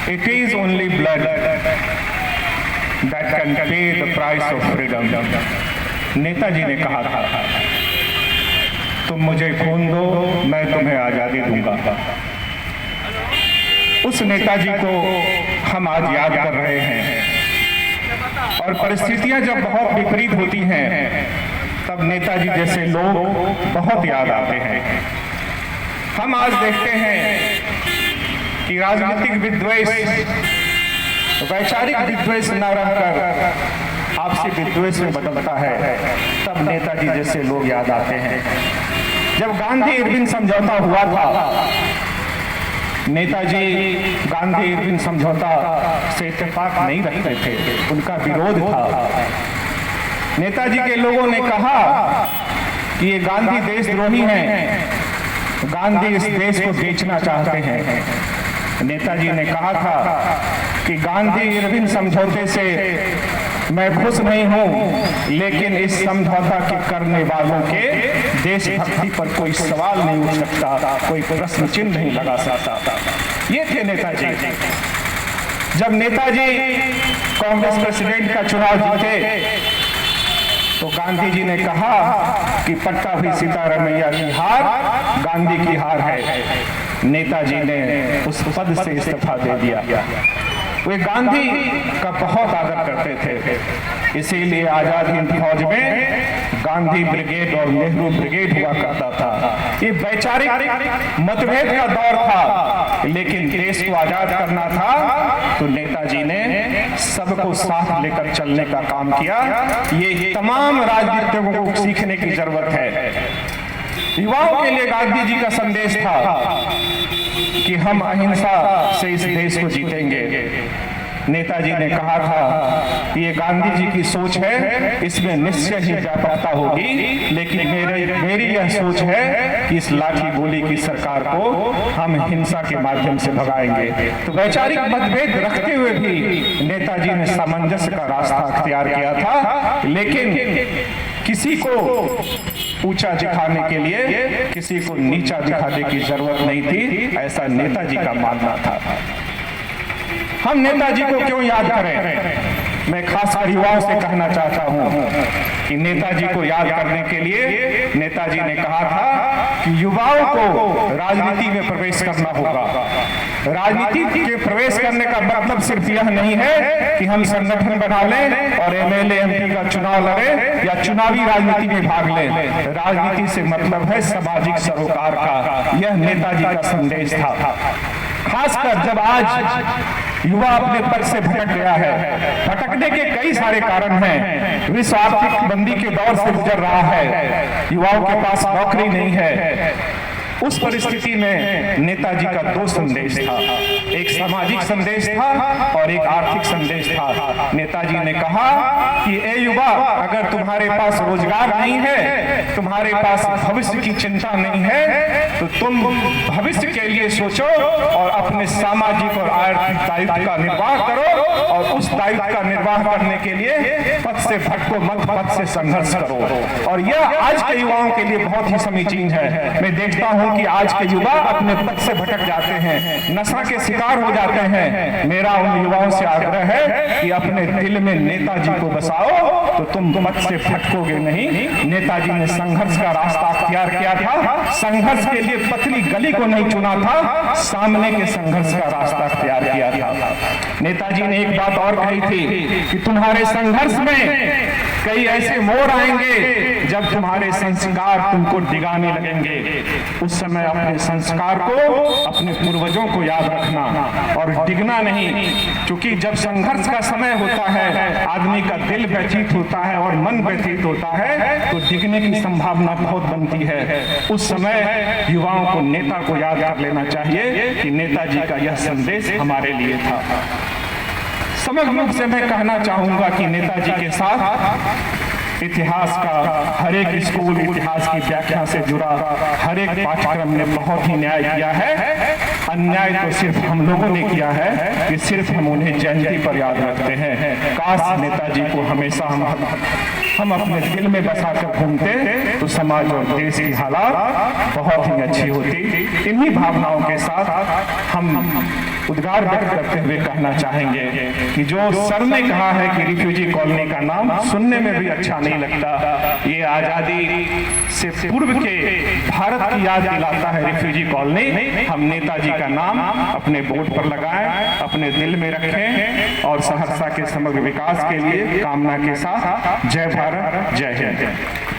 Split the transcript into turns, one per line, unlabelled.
It is only blood that can pay the price of freedom. Netaji ने कहा था, तुम मुझे खून दो, मैं तुम्हें आजादी दूंगा। उस नेताजी को हम आज याद कर रहे हैं। और परिस्थितियां जब बहुत विपरीत होती हैं तब नेताजी जैसे लोग बहुत याद आते हैं। हम आज देखते हैं कि राजनीतिक विद्वेष, वैचारिक विद्वेष न रहकर आपसी विद्वेष में बदलता है, तब नेताजी जैसे लोग याद आते हैं। जब गांधी इरविन समझौता हुआ था, नेताजी गांधी इरविन समझौता से इत्तेफाक नहीं रखते थे, उनका विरोध था। नेताजी के लोगों ने कहा कि ये गांधी देशद्रोही हैं, गांधी इस देश को बेचना चाहते हैं। नेताजी ने कहा था कि गांधी इरविन समझौते से मैं खुश नहीं हूं, लेकिन इस समझौता के करने वालों के देशभक्ति पर कोई सवाल नहीं उठ सकता, कोई प्रश्न चिन्ह नहीं लगा सकता। ये थे नेताजी। जब नेताजी कांग्रेस प्रेसिडेंट का चुनाव जीते तो गांधी जी ने कहा कि पट्टाभी सीतारामैया की हार गांधी की हार है। नेताजी ने उस पद से इस्तीफा दे दिया। वे गांधी का बहुत आदर करते थे, इसीलिए आजाद हिंद फौज में गांधी ब्रिगेड और नेहरू ब्रिगेड हुआ करता था। ये वैचारिक मतभेद का दौर था, लेकिन देश को आजाद करना था तो नेताजी ने सबको साथ लेकर चलने का काम किया। ये तमाम राजनीतिज्ञों को सीखने की जरूरत है। युवाओं के लिए गांधी जी का संदेश था कि हम अहिंसा से इस देश को जीतेंगे। नेताजी ने कहा था कि ये गांधी जी की सोच है, इसमें निश्चय ही व्यापकता होगी, लेकिन मेरी यह सोच है कि इस लाठी गोली की सरकार को हम हिंसा के माध्यम से भगाएंगे। तो वैचारिक मतभेद रखते हुए भी नेताजी ने सामंजस्य का रास्ता अख्तियार किया था, लेकिन किसी को ऊंचा दिखाने के लिए किसी को नीचा दिखाने की जरूरत नहीं थी, ऐसा नेताजी का मानना था। हम नेताजी को क्यों याद करें? मैं खासकर युवाओं से कहना चाहता हूं कि नेताजी को याद करने के लिए नेताजी ने कहा था कि युवाओं को राजनीति में प्रवेश करना होगा। राजनीति के प्रवेश करने का मतलब सिर्फ यह नहीं है कि हम संगठन बना लें और एमएलए एमपी का चुनाव लड़े या चुनावी राजनीति में भाग लें। राजनीति से मतलब है सामाजिक सरोकार का। यह नेताजी का संदेश था। खासकर जब आज युवा अपने पद से भटक गया है। भटकने के कई सारे कारण हैं। विश्व आर्थिक मंदी के दौर से गुजर रहा है, युवाओं के पास नौकरी नहीं है। उस परिस्थिति में नेताजी का दो संदेश था, एक सामाजिक संदेश था और एक आर्थिक संदेश था। नेताजी ने कहा कि ए युवा, अगर तुम्हारे पास रोजगार नहीं है, तुम्हारे पास भविष्य की चिंता नहीं है, तो तुम भविष्य के लिए सोचो और अपने सामाजिक और आर्थिक दायित्व का निर्वाह करो, और उस दायित्व का निर्वाह करने के लिए पद से भटको मत, पद से संघर्ष करो। और यह आज के युवाओं के लिए बहुत ही समीचीन है। मैं देखता हूं कि आज के युवा अपने पद से भटक जाते हैं, नशा के शिकार हो जाते हैं। मेरा उन युवाओं से आग्रह है कि अपने दिल में नेताजी को बसाओ, तो तुम पद से भटकोगे नहीं। नेताजी ने संघर्ष का रास्ता अख्तियार किया था। संघर्ष के लिए पतली गली को नहीं चुना था, सामने के संघर्ष का रास्ता अख्तियार किया था। नेताजी ने एक बात और कही थी कि तुम्हारे संघर्ष में कई ऐसे मोड़ आएंगे जब तुम्हारे संस्कार तुमको डिगाने लगेंगे। उस समय अपने संस्कार को, अपने पूर्वजों को याद रखना और डिगना नहीं, क्योंकि जब संघर्ष का समय होता है, आदमी का दिल व्यथित होता है और मन व्यथित होता है, तो डिगने की संभावना बहुत बनती है। उस समय युवाओं को नेता को याद कर लेना चाहिए कि नेताजी का यह संदेश हमारे लिए था। समग्र रूप से मैं कहना चाहूंगा कि नेताजी के साथ इतिहास का हर एक स्कूल, इतिहास की व्याख्या से जुड़ा हर एक पाठ्यक्रम ने बहुत ही न्याय किया है। अन्याय तो सिर्फ हम लोगों ने किया है कि सिर्फ हम उन्हें जयंती पर याद रखते हैं। काश नेताजी को हमेशा हम अपने दिल में बसा कर घूमते तो समाज और देश की हालात बहुत ही अच्छी होती। इन्हीं भावनाओं के साथ हम उद्गार व्यक्त करते हुए कहना चाहेंगे कि जो सर ने कहा है कि रिफ्यूजी कॉलोनी का नाम सुनने में भी अच्छा नहीं लगता, ये आजादी से पूर्व के भारत की याद दिलाता है रिफ्यूजी कॉलोनी। हम नेताजी का नाम अपने बोर्ड पर लगाएं, अपने दिल में रखें और सहरसा के समग्र विकास के लिए कामना के साथ जय भारत, जय हिंद।